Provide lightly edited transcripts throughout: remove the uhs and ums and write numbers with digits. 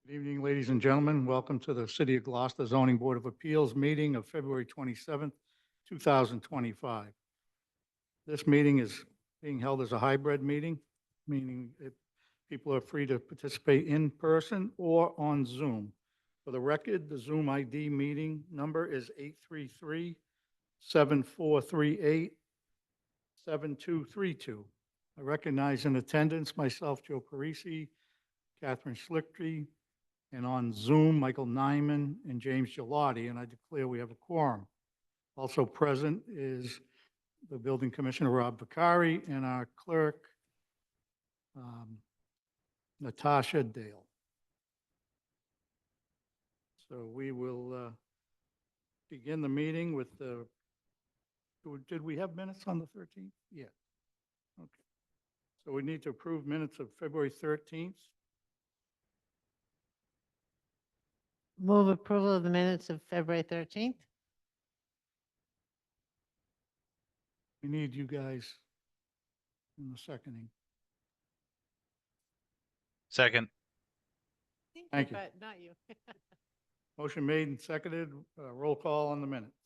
Good evening, ladies and gentlemen. Welcome to the City of Gloucester Zoning Board of Appeals meeting of February 27th, 2025. This meeting is being held as a hybrid meeting, meaning that people are free to participate in person or on Zoom. For the record, the Zoom ID meeting number is 833-7438-7232. I recognize in attendance myself, Joe Parisi, Catherine Schlichty, and on Zoom, Michael Nyman and James Gelati, and I declare we have a quorum. Also present is the Building Commissioner, Rob Vicari, and our clerk, Natasha Dale. So we will begin the meeting with the, did we have minutes on the 13th? Yeah. Okay. So we need to approve minutes of February 13th. Move approval of the minutes of February 13th. We need you guys in the seconding. Second. Thank you. But not you. Motion made and seconded. Roll call on the minutes.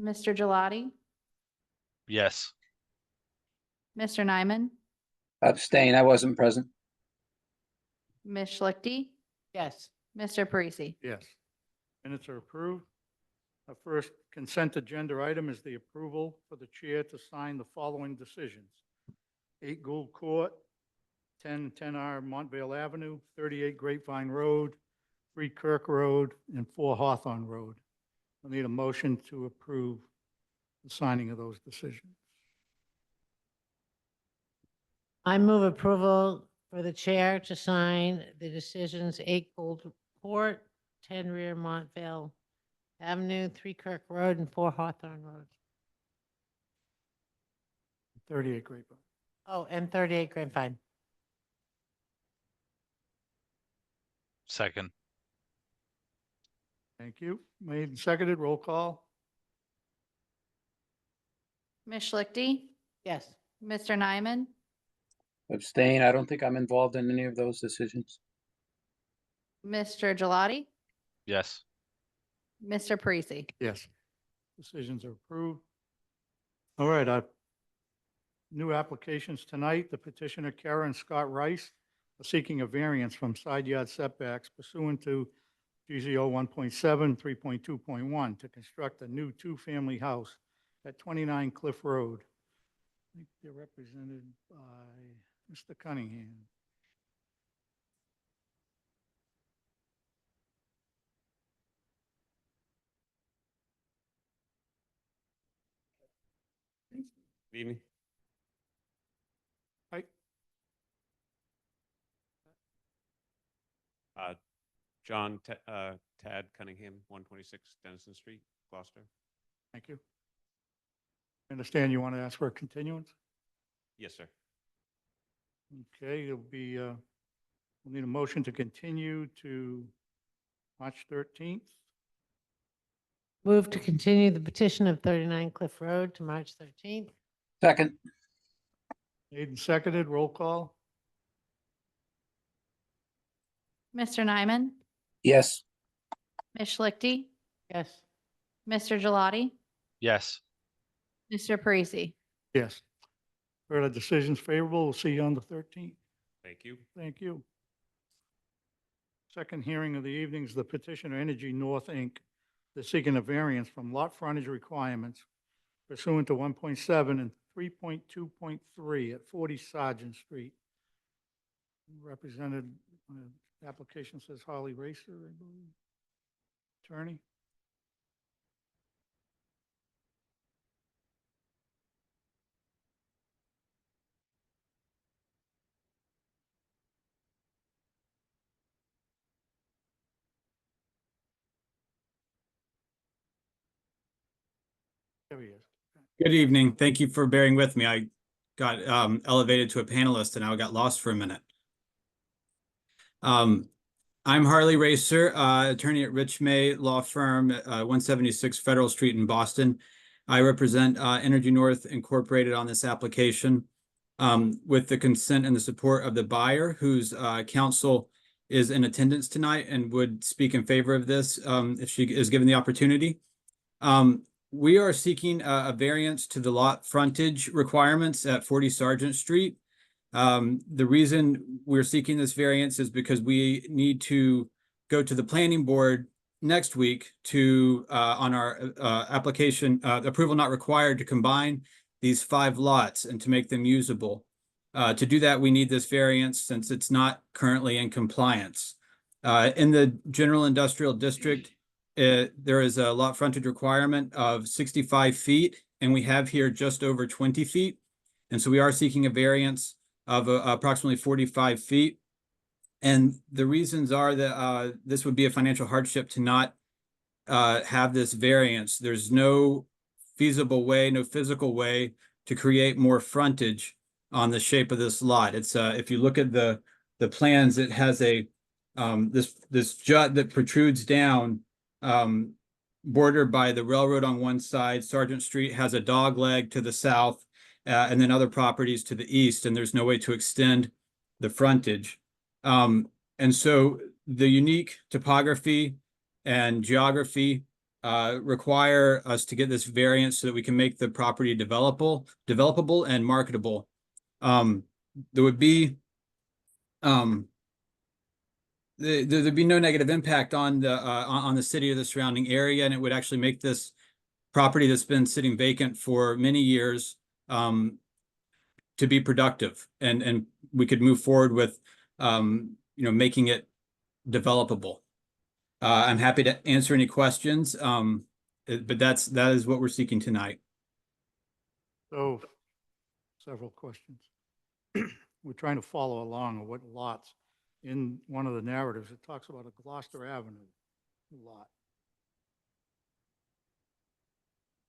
Mr. Gelati, Yes. Mr. Nyman, Abstain, I wasn't present. Ms. Schlichty, Yes. Mr. Parisi. Yes. Minutes are approved. Our first consent agenda item is the approval for the chair to sign the following decisions. 8 Gould Court, 10R Montvale Avenue, 38 Grapevine Road, 3 Kirk Road, and 4 Hawthorne Road. I need a motion to approve the signing of those decisions. I move approval for the chair to sign the decisions 8 Gold Court, 10 Rear Montvale Avenue, 3 Kirk Road, and 4 Hawthorne Road. 38 Grapevine. Oh, and 38 Grapevine. Second. Thank you. Made and seconded. Roll call. Ms. Schlichty, Yes. Mr. Nyman, Abstain, I don't think I'm involved in any of those decisions. Mr. Gelati, Yes. Mr. Parisi. Yes. Decisions are approved. All right, our new applications tonight. The petitioner Karen Scott Rice are seeking a variance from side yard setbacks pursuant to GZO 1.7, 3.2.1 to construct a new two-family house at 29 Cliff Road. I think they're represented by Mr. Cunningham. Good evening. Hi. John Tad Cunningham, 126 Denison Street, Gloucester. Thank you. I understand you want to ask for a continuance? Yes, sir. Okay, it'll be, we'll need a motion to continue to March 13th. Move to continue the petition of 39 Cliff Road to March 13th. Second, Made and seconded. Roll call. Mr. Nyman, yes. Ms. Schlichty, Yes. Mr. Gelati, Yes. Mr. Parisi. Yes. Heard our decisions favorable. We'll see you on the 13th. Thank you. Thank you. Second hearing of the evening is the petitioner Energy North, Inc. They're seeking a variance from lot frontage requirements pursuant to 1.7 and 3.2.3 at 40 Sergeant Street. Represented, application says Harley Racer, I believe. Attorney? There he is. Good evening. Thank you for bearing with me. I got elevated to a panelist and I got lost for a minute. I'm Harley Racer, attorney at Rich May Law Firm, 176 Federal Street in Boston. I represent Energy North Incorporated on this application with the consent and the support of the buyer, whose counsel is in attendance tonight and would speak in favor of this, if she is given the opportunity. We are seeking a variance to the lot frontage requirements at 40 Sergeant Street. The reason we're seeking this variance is because we need to go to the planning board next week to, on our application, approval not required to combine these 5 lots and to make them usable. To do that, we need this variance since it's not currently in compliance. In the general industrial district, there is a lot frontage requirement of 65 feet, and we have here just over 20 feet. And so we are seeking a variance of approximately 45 feet. And the reasons are that this would be a financial hardship to not have this variance. There's no feasible way, no physical way to create more frontage on the shape of this lot. It's if you look at the plans, it has a this jut that protrudes down, bordered by the railroad on one side. Sergeant Street has a dog leg to the south, and then other properties to the east, and there's no way to extend the frontage. And so the unique topography and geography require us to get this variance so that we can make the property developable and marketable. There would be there'd be no negative impact on the city or the surrounding area, and it would actually make this property that's been sitting vacant for many years to be productive, and we could move forward with making it developable. I'm happy to answer any questions, but that is what we're seeking tonight. So, several questions. We're trying to follow along what lots. In one of the narratives, it talks about a Gloucester Avenue lot.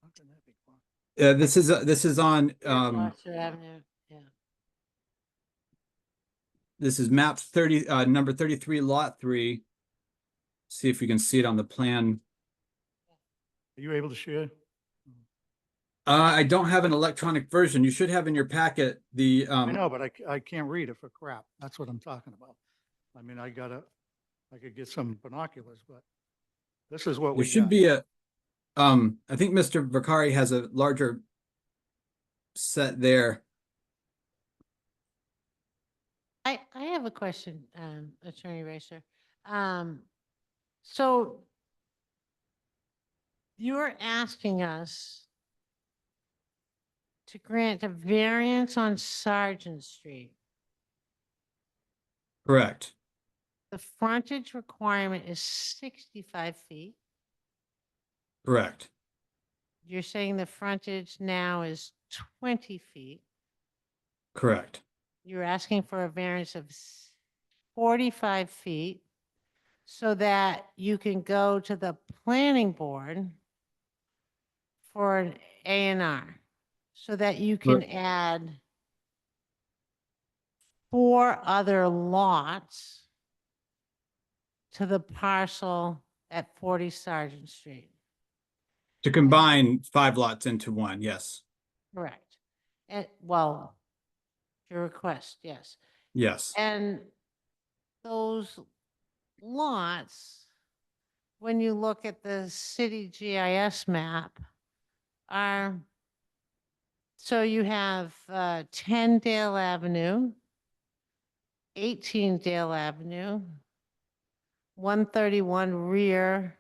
How can that be Gloucester? This is on Gloucester Avenue, yeah. this is map 30, number 33, lot 3. See if you can see it on the plan. Are you able to share? I don't have an electronic version. You should have in your packet the I know, but I can't read it for crap. That's what I'm talking about. I mean, I could get some binoculars, but this is what we there should got. be a I think Mr. Vakari has a larger set there. I have a question, Attorney Racer. So you're asking us to grant a variance on Sergeant Street. Correct. The frontage requirement is 65 feet. Correct. You're saying the frontage now is 20 feet. Correct. You're asking for a variance of 45 feet so that you can go to the planning board for an A&R, so that you can Correct. add 4 other lots to the parcel at 40 Sergeant Street. To combine 5 lots into one, yes. Correct. And, well, your request, yes. Yes. And those lots, when you look at the city GIS map, are, so you have 10 Dale Avenue, 18 Dale Avenue, 131 rear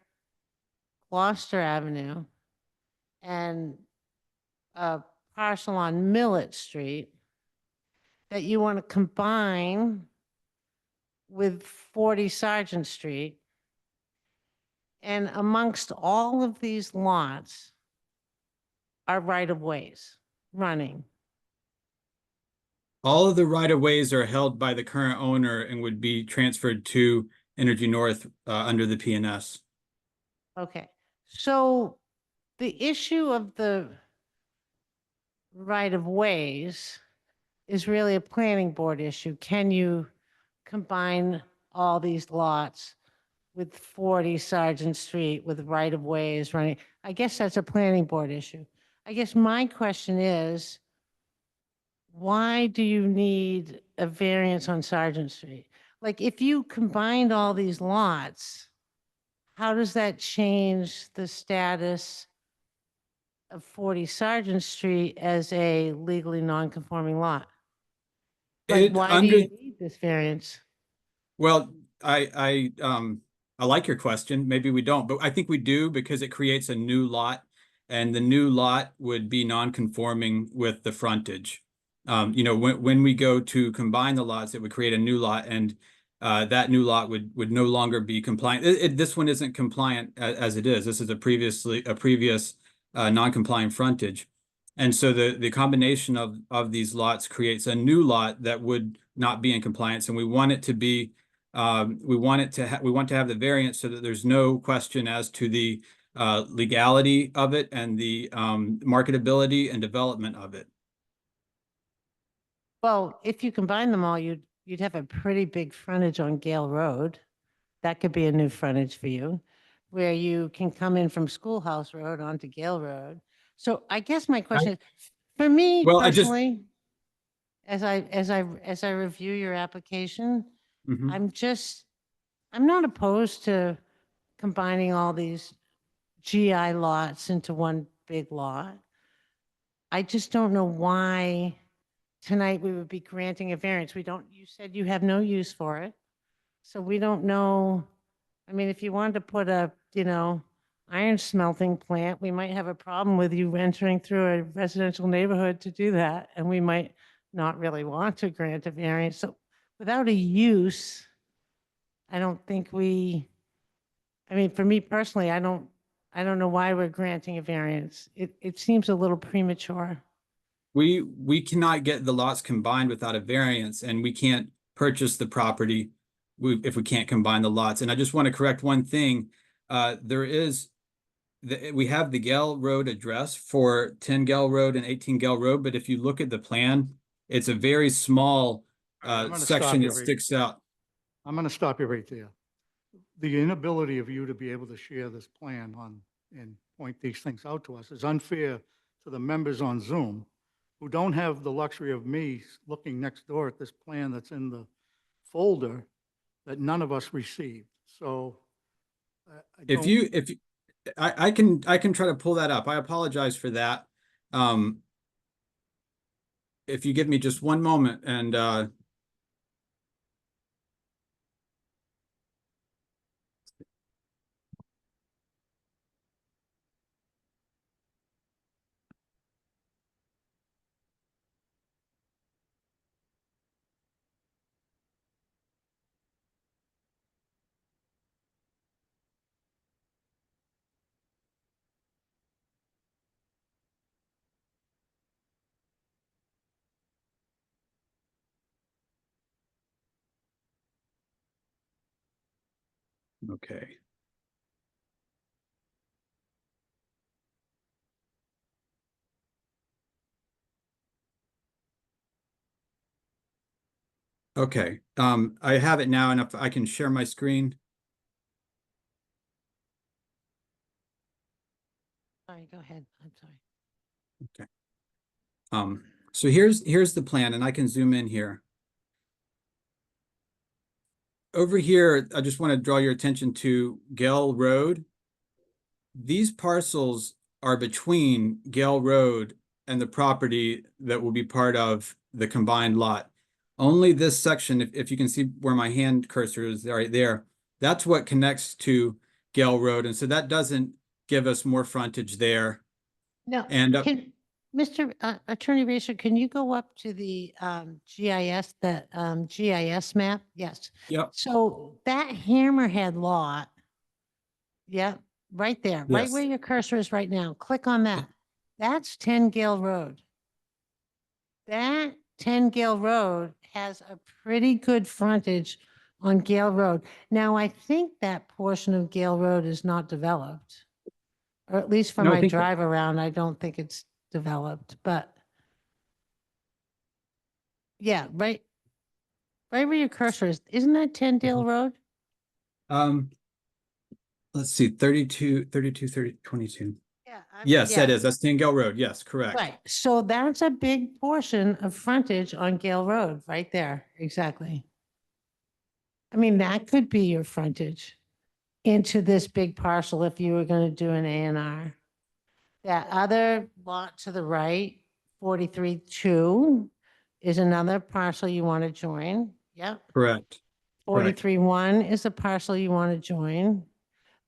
Gloucester Avenue, and a parcel on Millet Street that you want to combine with 40 Sergeant Street. And amongst all of these lots are right-of-ways running. All of the right-of-ways are held by the current owner and would be transferred to Energy North under the PNS. Okay, so the issue of the right-of-ways is really a planning board issue. Can you combine all these lots with 40 Sergeant Street with right-of-ways running? I guess that's a planning board issue. I guess my question is, why do you need a variance on Sergeant Street? like, if you combined all these lots, how does that change the status of 40 Sergeant Street as a legally non-conforming lot? Like, It why do under, you need this variance? well, I like your question. Maybe we don't, but I think we do because it creates a new lot, and the new lot would be non-conforming with the frontage. You know, when we go to combine the lots, it would create a new lot, and that new lot would no longer be compliant. This one isn't compliant as it is. This is a previous non-compliant frontage. And so the combination of these lots creates a new lot that would not be in compliance, and we want it to be, we want to have the variance so that there's no question as to the legality of it and the marketability and development of it. Well, if you combine them all, you'd have a pretty big frontage on Gale Road. That could be a new frontage for you, where you can come in from Schoolhouse Road onto Gale Road. So I guess my question is, for me Well, I just- personally, as I review your application, Mhm. I'm not opposed to combining all these GI lots into one big lot. I just don't know why tonight we would be granting a variance. You said you have no use for it. So we don't know. I mean, if you wanted to put a, iron smelting plant, we might have a problem with you entering through a residential neighborhood to do that. And we might not really want to grant a variance. So without a use, I don't think I mean, for me personally, I don't know why we're granting a variance. It seems a little premature. We cannot get the lots combined without a variance, and we can't purchase the property if we can't combine the lots. And I just want to correct one thing. We have the Gale Road address for 10 Gale Road and 18 Gale Road, but if you look at the plan, it's a very small I'm gonna section stop you that right- sticks out. I'm going to stop you right there. The inability of you to be able to share this plan and point these things out to us is unfair to the members on Zoom who don't have the luxury of me looking next door at this plan that's in the folder that none of us received. So I can try to pull that up. I apologize for that. If you give me just one moment and okay. Okay, I have it now, and if I can share my screen. Sorry, go ahead. I'm sorry. So here's the plan, and I can zoom in here. Over here, I just want to draw your attention to Gale Road. These parcels are between Gale Road and the property that will be part of the combined lot. Only this section, if you can see where my hand cursor is right there, that's what connects to Gale Road. And so that doesn't give us more frontage there. No, And Mr. Attorney Racer, can you go up to the GIS, GIS map? Yes. Yep. So that Hammerhead lot, yep, right there, right Yes. where your cursor is right now. Click on that. That's 10 Gale Road. That 10 Gale Road has a pretty good frontage on Gale Road. Now, I think that portion of Gale Road is not developed. Or at least from No, I my think that- drive around, I don't think it's developed, but yeah, right where your cursor is, isn't that 10 Dale Road? Let's see, 32, 22. Yeah. Yes, that is. That's 10 Gale Road. Yes, correct. Right, so that's a big portion of frontage on Gale Road, right there, exactly. I mean, that could be your frontage into this big parcel if you were going to do an A&R. That other lot to the right, 43-2, is another parcel you want to join. Yep. Correct. Correct. 43-1 is a parcel you want to join.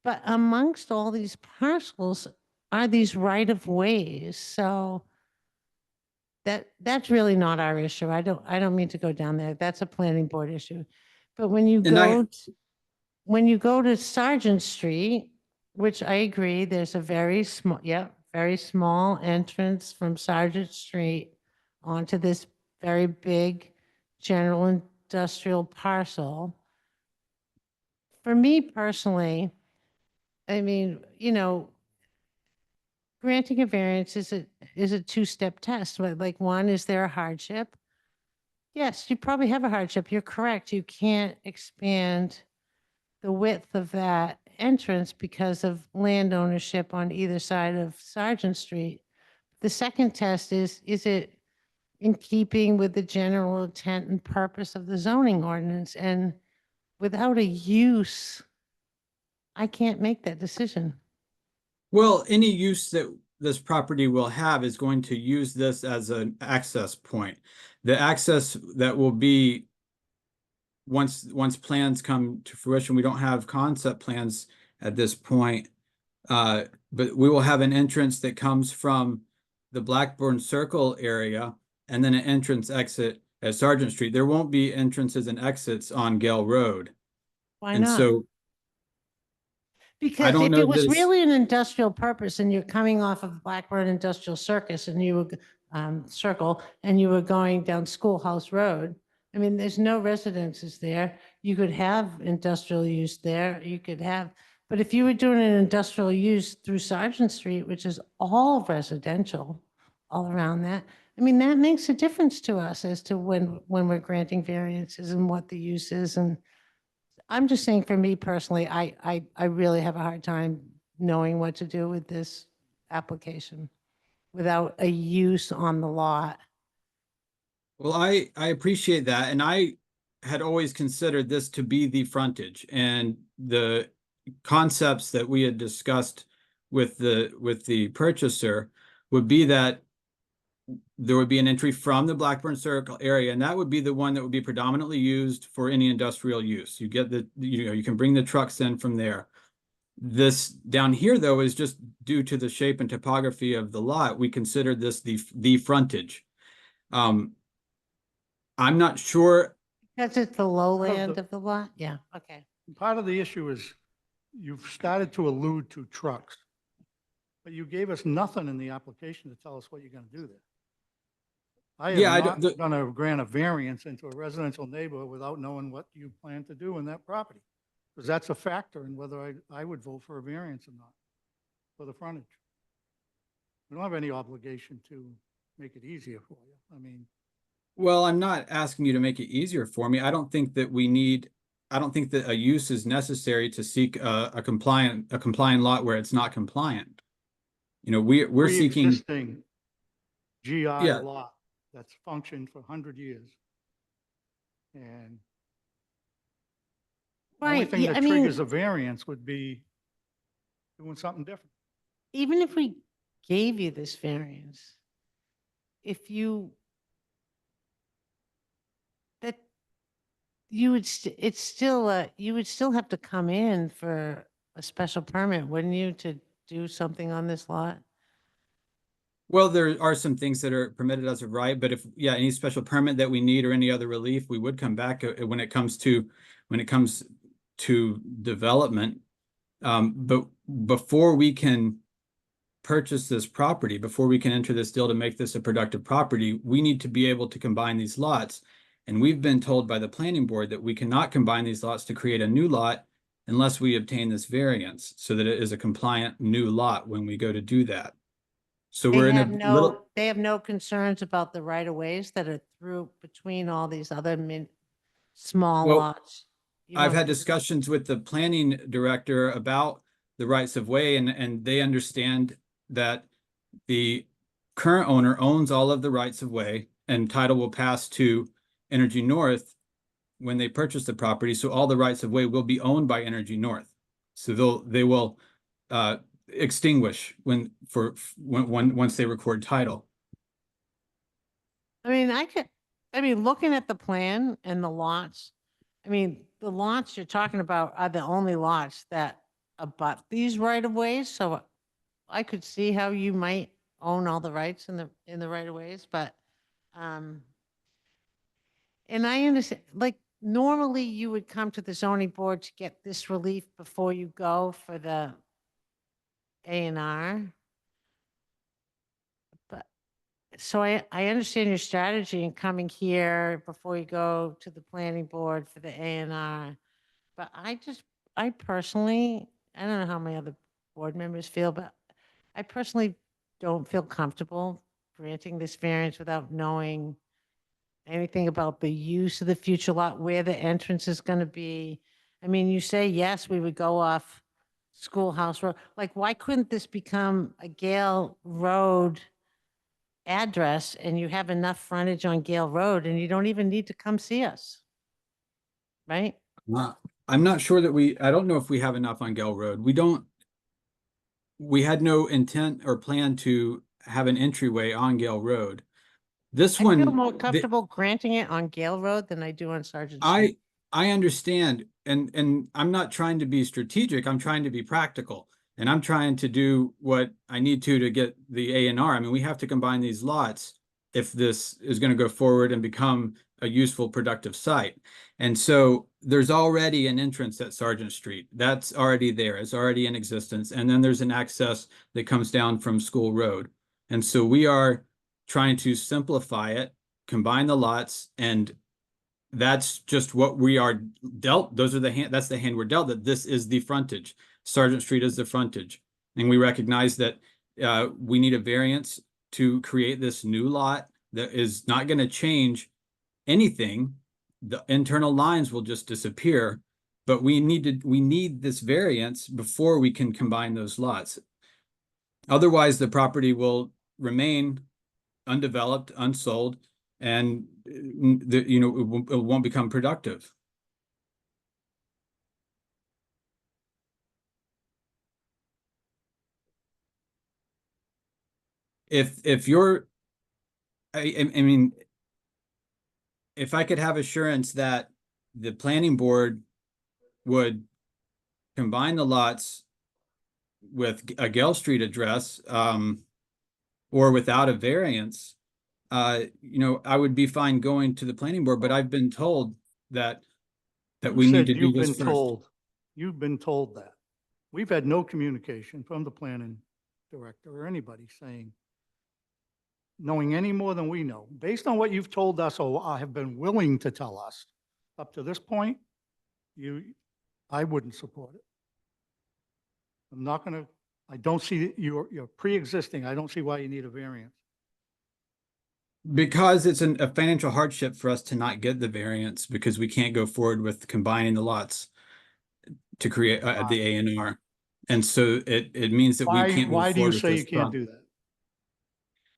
But amongst all these parcels are these right-of-ways. So that's really not our issue. I don't mean to go down there. That's a planning board issue. But when you And I- go, when you go to Sergeant Street, which I agree, there's a very small, very small entrance from Sergeant Street onto this very big general industrial parcel. For me personally, I mean, you know, granting a variance is a two-step test. Like, one, is there a hardship? Yes, you probably have a hardship. You're correct. You can't expand the width of that entrance because of land ownership on either side of Sergeant Street. The second test is it in keeping with the general intent and purpose of the zoning ordinance? And without a use, I can't make that decision. Well, any use that this property will have is going to use this as an access point. The access that will be once plans come to fruition, we don't have concept plans at this point, but we will have an entrance that comes from the Blackburn Circle area and then an entrance exit at Sergeant Street. There won't be entrances and exits on Gale Road. Why And not? so Because don't if know it was that it's- really an industrial purpose and you're coming off of Blackburn Industrial Circus and you were, Circle, and you were going down Schoolhouse Road, I mean, there's no residences there. You could have industrial use there. You could have, but if you were doing an industrial use through Sergeant Street, which is all residential, all around that, I mean, that makes a difference to us as to when we're granting variances and what the use is. And I'm just saying, for me personally, I really have a hard time knowing what to do with this application without a use on the lot. Well, I appreciate that. And I had always considered this to be the frontage, and the concepts that we had discussed with the purchaser would be that there would be an entry from the Blackburn Circle area, and that would be the one that would be predominantly used for any industrial use. You get you can bring the trucks in from there. This down here, though, is just due to the shape and topography of the lot. We considered this the frontage. I'm not sure. Because it's the lowland of the lot? Yeah, okay. Part of the issue is you've started to allude to trucks, but you gave us nothing in the application to tell us what you're going to do there. I Yeah, I am don't- not going to grant a variance into a residential neighborhood without knowing what you plan to do in that property. Because that's a factor in whether I would vote for a variance or not for the frontage. We don't have any obligation to make it easier for you. I mean, Well, I'm not asking you to make it easier for me. I don't think that a use is necessary to seek a compliant lot where it's not compliant. You know, we're seeking, pre-existing GI Yeah. lot that's functioned for 100 years. And the only Right, thing yeah, that I mean, triggers a variance would be doing something different. even if we gave you this variance, if you, that, you would, it's still, you would still have to come in for a special permit, wouldn't you, to do something on this lot? well, there are some things that are permitted as of right, but if, yeah, any special permit that we need or any other relief, we would come back when it comes to development. But before we can purchase this property, before we can enter this deal to make this a productive property, we need to be able to combine these lots. And we've been told by the planning board that we cannot combine these lots to create a new lot unless we obtain this variance so that it is a compliant new lot when we go to do that. So we're in a little, They have no concerns about the right of ways that are through between all these other small Well, lots. You I've don't had think- discussions with the planning director about the rights of way, and they understand that the current owner owns all of the rights of way and title will pass to Energy North. when they purchase the property, so all the rights of way will be owned by Energy North. So they will extinguish once they record title. I mean, looking at the plan and the lots, I mean, the lots you're talking about are the only lots that abut these right of ways, so I could see how you might own all the rights in the right of ways, but, and I understand, like, normally you would come to the zoning board to get this relief before you go for the A&R. But, so I understand your strategy in coming here before you go to the planning board for the A&R. But I personally, I don't know how my other board members feel, but I personally don't feel comfortable granting this variance without knowing anything about the use of the future lot, where the entrance is going to be. I mean, you say, yes, we would go off Schoolhouse Road. Like, why couldn't this become a Gale Road address and you have enough frontage on Gale Road and you don't even need to come see us? Right? I'm not sure that I don't know if we have enough on Gale Road. We had no intent or plan to have an entryway on Gale Road. This I one, feel more comfortable granting it on Gale Road than I do on Sergeant Street. I understand, and I'm not trying to be strategic, I'm trying to be practical. And I'm trying to do what I need to get the A&R. I mean, we have to combine these lots if this is going to go forward and become a useful, productive site. And so there's already an entrance at Sergeant Street. That's already there. It's already in existence. And then there's an access that comes down from School Road. And so we are trying to simplify it, combine the lots, and that's just what we are dealt. That's the hand we're dealt, that this is the frontage. Sergeant Street is the frontage. And we recognize that we need a variance to create this new lot that is not going to change anything. The internal lines will just disappear, but we need this variance before we can combine those lots. Otherwise, the property will remain undeveloped, unsold, and it won't become productive. If you're, I mean, if I could have assurance that the planning board would combine the lots with a Gale Street address, or without a variance, I would be fine going to the planning board, but I've been told that we need to do this first. You've been told that. We've had no communication from the planning director or anybody knowing any more than we know. Based on what you've told us or have been willing to tell us up to this point, I wouldn't support it. I don't see you're pre-existing. I don't see why you need a variance. Because it's a financial hardship for us to not get the variance, because we can't go forward with combining the lots to create the A&R. And so it means that we can't move Why do you forward with say this you can't project. do that?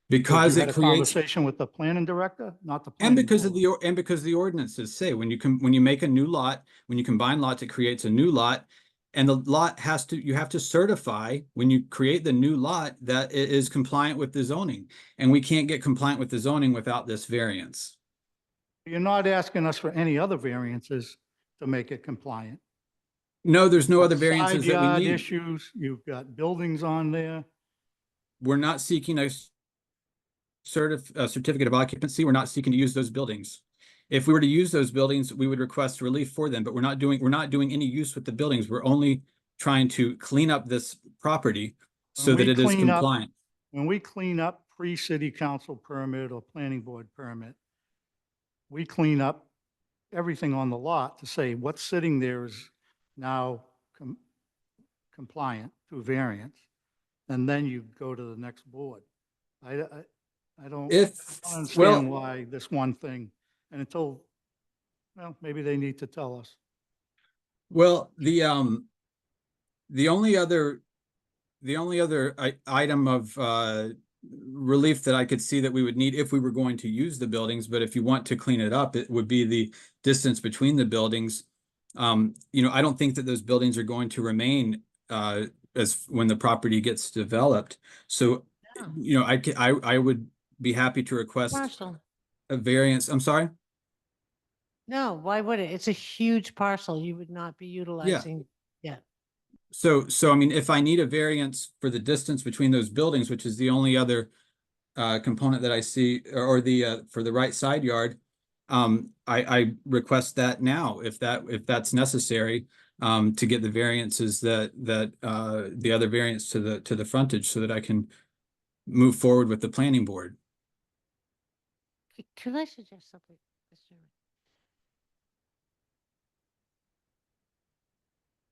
Because you it had a creates, conversation with the planning director, not the and planning because board. because the ordinances say when you make a new lot, when you combine lots, it creates a new lot, and the lot you have to certify when you create the new lot that it is compliant with the zoning, and we can't get compliant with the zoning without this variance. You're not asking us for any other variances to make it compliant. No, there's no other Side variances that yard we need. issues, you've got buildings on there. We're not seeking a certificate of occupancy. We're not seeking to use those buildings. If we were to use those buildings, we would request relief for them, but we're not doing any use with the buildings. We're only trying to clean up this property so that it is compliant. When we clean up pre-city council permit or planning board permit, we clean up everything on the lot to say what's sitting there is now compliant to variance. And then you go to the next board. I don't understand why this one thing, and until, well, maybe they need to tell us. Well, the only other item of relief that I could see that we would need if we were going to use the buildings, but if you want to clean it up, it would be the distance between the buildings. I don't think that those buildings are going to remain as when the property gets developed. So, Yeah. I would be happy to request Parcel. a variance. I'm sorry? No, why would it? It's a huge parcel. You would not be utilizing. Yeah. So I mean, if I need a variance for the distance between those buildings, which is the only other component that I see, or the for the right side yard, I request that now if that's necessary to get the variances that the other variance to the frontage so that I can move forward with the planning board. Could I suggest something, Mr. Chairman?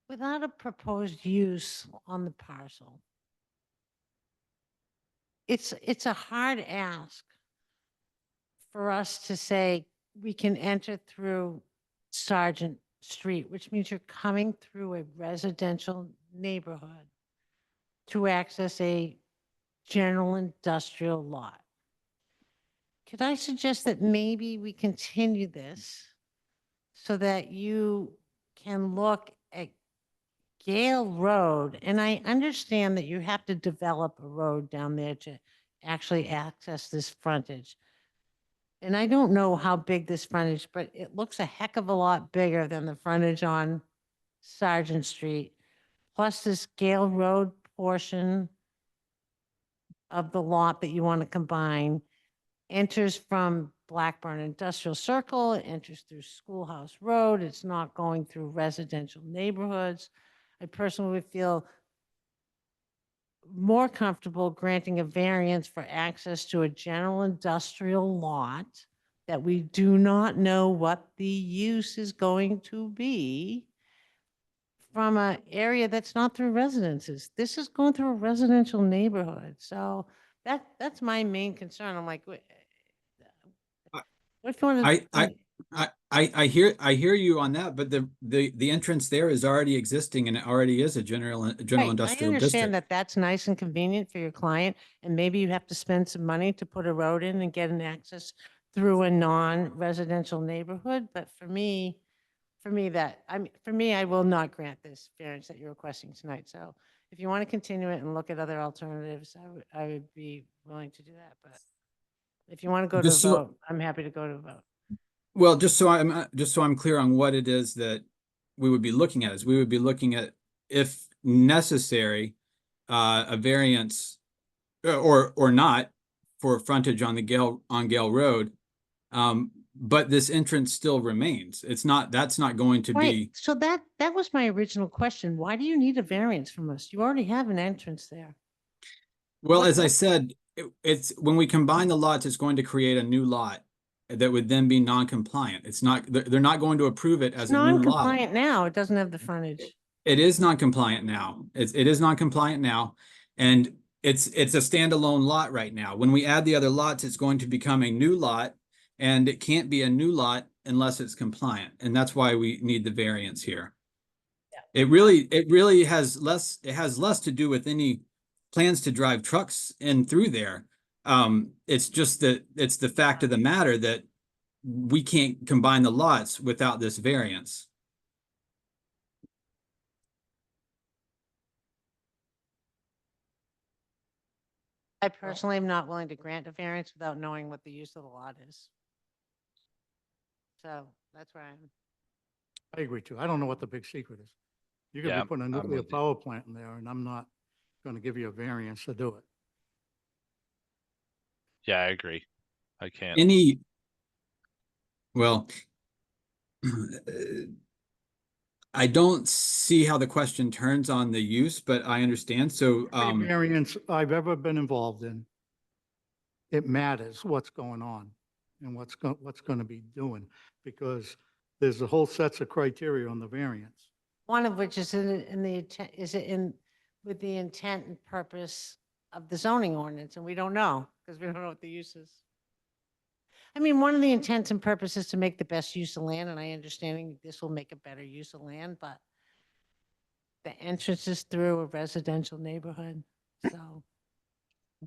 Without a proposed use on the parcel, it's a hard ask for us to say we can enter through Sergeant Street, which means you're coming through a residential neighborhood to access a general industrial lot. Could I suggest that maybe we continue this so that you can look at Gale Road? And I understand that you have to develop a road down there to actually access this frontage. And I don't know how big this frontage, but it looks a heck of a lot bigger than the frontage on Sergeant Street. Plus this Gale Road portion of the lot that you want to combine enters from Blackburn Industrial Circle, it enters through Schoolhouse Road. It's not going through residential neighborhoods. I personally would feel more comfortable granting a variance for access to a general industrial lot that we do not know what the use is going to be from an area that's not through residences. This is going through a residential neighborhood. So that's my main concern. I'm like, what if you want to? I hear you on that, but the entrance there is already existing and it already is a general Right, industrial I understand district. that that's nice and convenient for your client, and maybe you have to spend some money to put a road in and get an access through a non-residential neighborhood, but for me, I will not grant this variance that you're requesting tonight. So if you want to continue it and look at other alternatives, I would be willing to do that, but if you want to go to a Just so- vote, I'm happy to go to a vote. Well, just so I'm clear on what it is that we would be looking at, is we would be looking at, if necessary, a variance or not for frontage on Gale Road. But this entrance still remains. That's not going to Right, be, so that was my original question. Why do you need a variance from us? You already have an entrance there. well, What- as I said, it's when we combine the lots, it's going to create a new lot that would then be non-compliant. They're not going to approve it It's as a new lot. non-compliant now. It doesn't have the frontage. It is non-compliant now. It is non-compliant now. And it's a standalone lot right now. When we add the other lots, it's going to become a new lot, and it can't be a new lot unless it's compliant. And that's why we need the variance here. It really has less to do with any plans to drive trucks in through there. It's just that it's the fact of the matter that we can't combine the lots without this variance. I personally am not willing to grant a variance without knowing what the use of the lot is. So that's where I am. I agree too. I don't know what the big secret is. You could Yeah, be putting a I'm nuclear with you. power plant in there, and I'm not going to give you a variance to do it. Yeah, I agree. I can't. Well, I don't see how the question turns on the use, but I understand. So, Every variance I've ever been involved in, it matters what's going on and what's going to be doing, because there's a whole sets of criteria on the variance. One of which is in the intent, is it in with the intent and purpose of the zoning ordinance, and we don't know because we don't know what the use is. I mean, one of the intents and purposes to make the best use of land, and I understanding this will make a better use of land, but the entrance is through a residential neighborhood, so.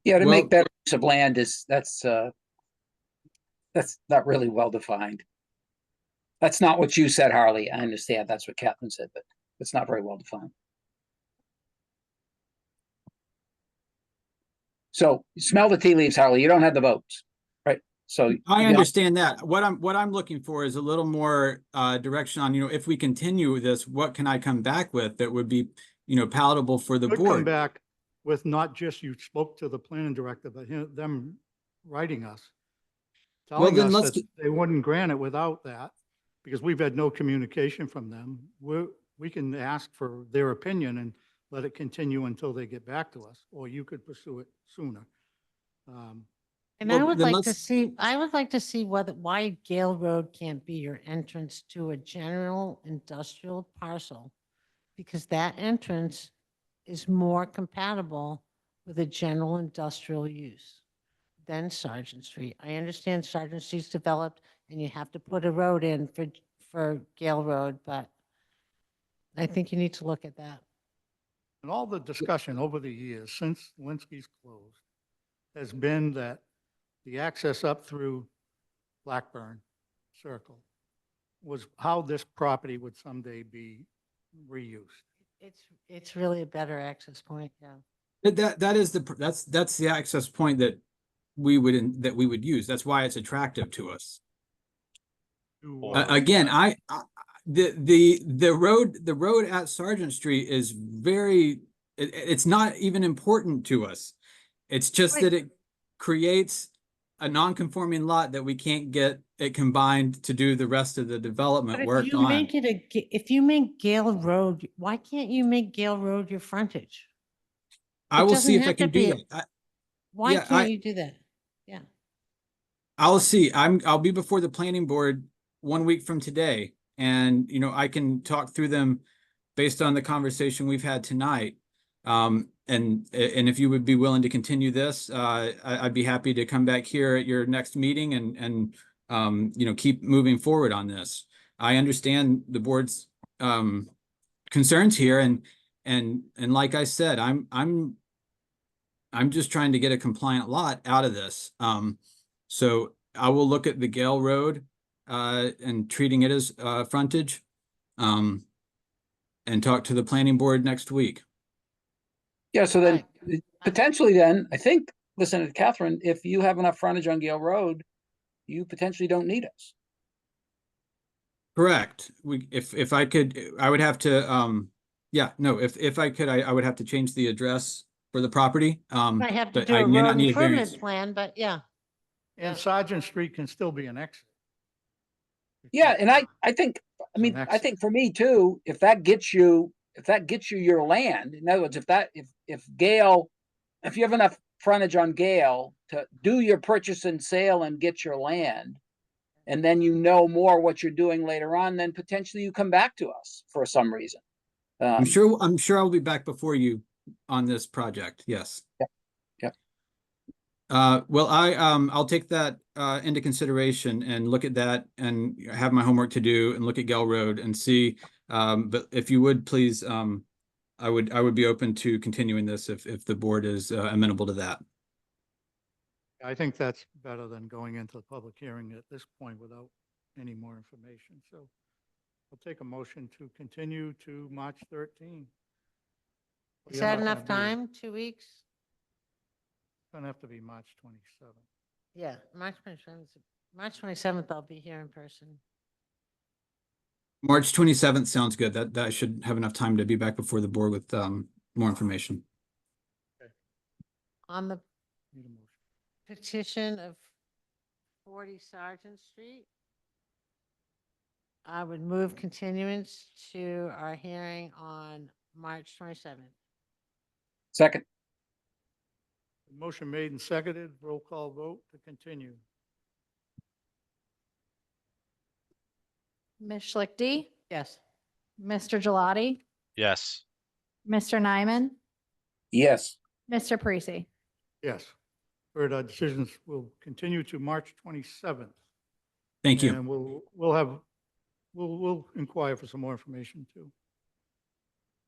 Yeah, to Well- make better use of land that's not really well defined. That's not what you said, Harley. I understand. That's what Catherine said, but it's not very well defined. So smell the tea leaves, Harley. You don't have the votes, right? So I you know, understand that. What I'm looking for is a little more direction on, if we continue this, what can I come back with that would be, palatable for the Could come board? back with not just you spoke to the planning director, but them writing us. Telling then us let's that they wouldn't grant it without that, because we've had no communication from them. We can ask for their opinion and let it continue until they get back to us, or you could pursue it sooner. And Well, I would then like to let's- see, why Gale Road can't be your entrance to a general industrial parcel. Because that entrance is more compatible with a general industrial use than Sergeant Street. I understand Sergeant Street's developed and you have to put a road in for Gale Road, but I think you need to look at that. And all the discussion over the years, since Linsky's closed, has been that the access up through Blackburn Circle was how this property would someday be reused. It's really a better access point, yeah. That is that's the access point that we would use. That's why it's attractive to us. To, Again, the road at Sergeant Street is it's not even important to us. It's just that it creates a non-conforming lot that we can't get it combined to do the rest of the development But work if you on. make it if you make Gale Road, why can't you make Gale Road your frontage? I it will see doesn't if I have to can do be that. Why Yeah, can't you do that? Yeah. I'll see. I'll be before the planning board 1 week from today. And, I can talk through them based on the conversation we've had tonight. And if you would be willing to continue this, I'd be happy to come back here at your next meeting and keep moving forward on this. I understand the board's, concerns here and like I said, I'm just trying to get a compliant lot out of this. So I will look at the Gale Road, and treating it as, frontage. And talk to the planning board next week. yeah, so then Right. potentially then, I think, listen to Catherine, if you have enough frontage on Gale Road, you potentially don't need us. Correct. If I could, I would have to, if I could, I would have to change the address for the property. I have to But do I a may not road need a improvement variance. plan, but yeah. And Sergeant Street can still be an exit. Yeah, and I think, I It's mean, an I exit. think for me too, if that gets you your land, in other words, if Gale, if you have enough frontage on Gale to do your purchase and sale and get your land, and then you know more what you're doing later on, then potentially you come back to us for some reason. I'm sure I'll be back before you on this project. Yes. Yep. Well, I'll take that, into consideration and look at that and have my homework to do and look at Gale Road and see. But if you would, please, I would be open to continuing this if the board is, amenable to that. I think that's better than going into the public hearing at this point without any more information. So I'll take a motion to continue to March 13. Is You're that not gonna enough be here. time? 2 weeks? It's gonna have to be March 27th. Yeah, March 27th. March 27th, I'll be here in person. March 27th sounds good. That should have enough time to be back before the board with, more information. On the Need a motion. petition of 40 Sergeant Street, I would move continuance to our hearing on March 27th. Second, Motion made and seconded, roll call vote to continue. Ms. Schlichty, Yes. Mr. Gelati, Yes. Mr. Nyman, yes, Mr. Parisi. Yes. Heard our decisions will continue to March 27th. Thank you. And we'll inquire for some more information too.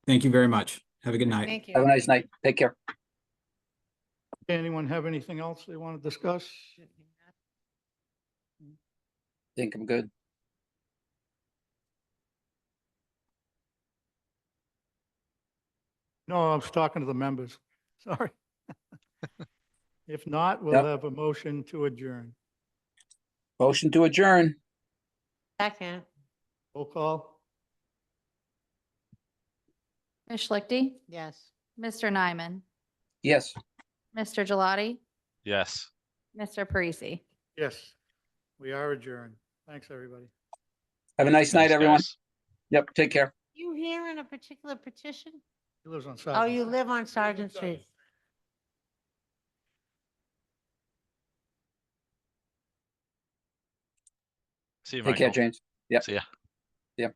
Thank you very much. Have a good night. Thank you. have a nice night. Take care. Anyone have anything else they want to discuss? Think I'm good. No, I was talking to the members. Sorry. If not, we'll Yep. have a motion to adjourn. Motion to adjourn. Second. Roll call. Ms. Schlichty, Yes. Mr. Nyman, Yes. Mr. Gelati, Yes. Mr. Parisi. Yes, we are adjourned. Thanks, everybody. Have a nice night, Thanks, everyone. guys. Yep, take care. You here in a particular petition? He lives on Oh, Sergeant. you live on Sergeant Street. See you, Take care, Michael. James. Yep. See ya. Yep.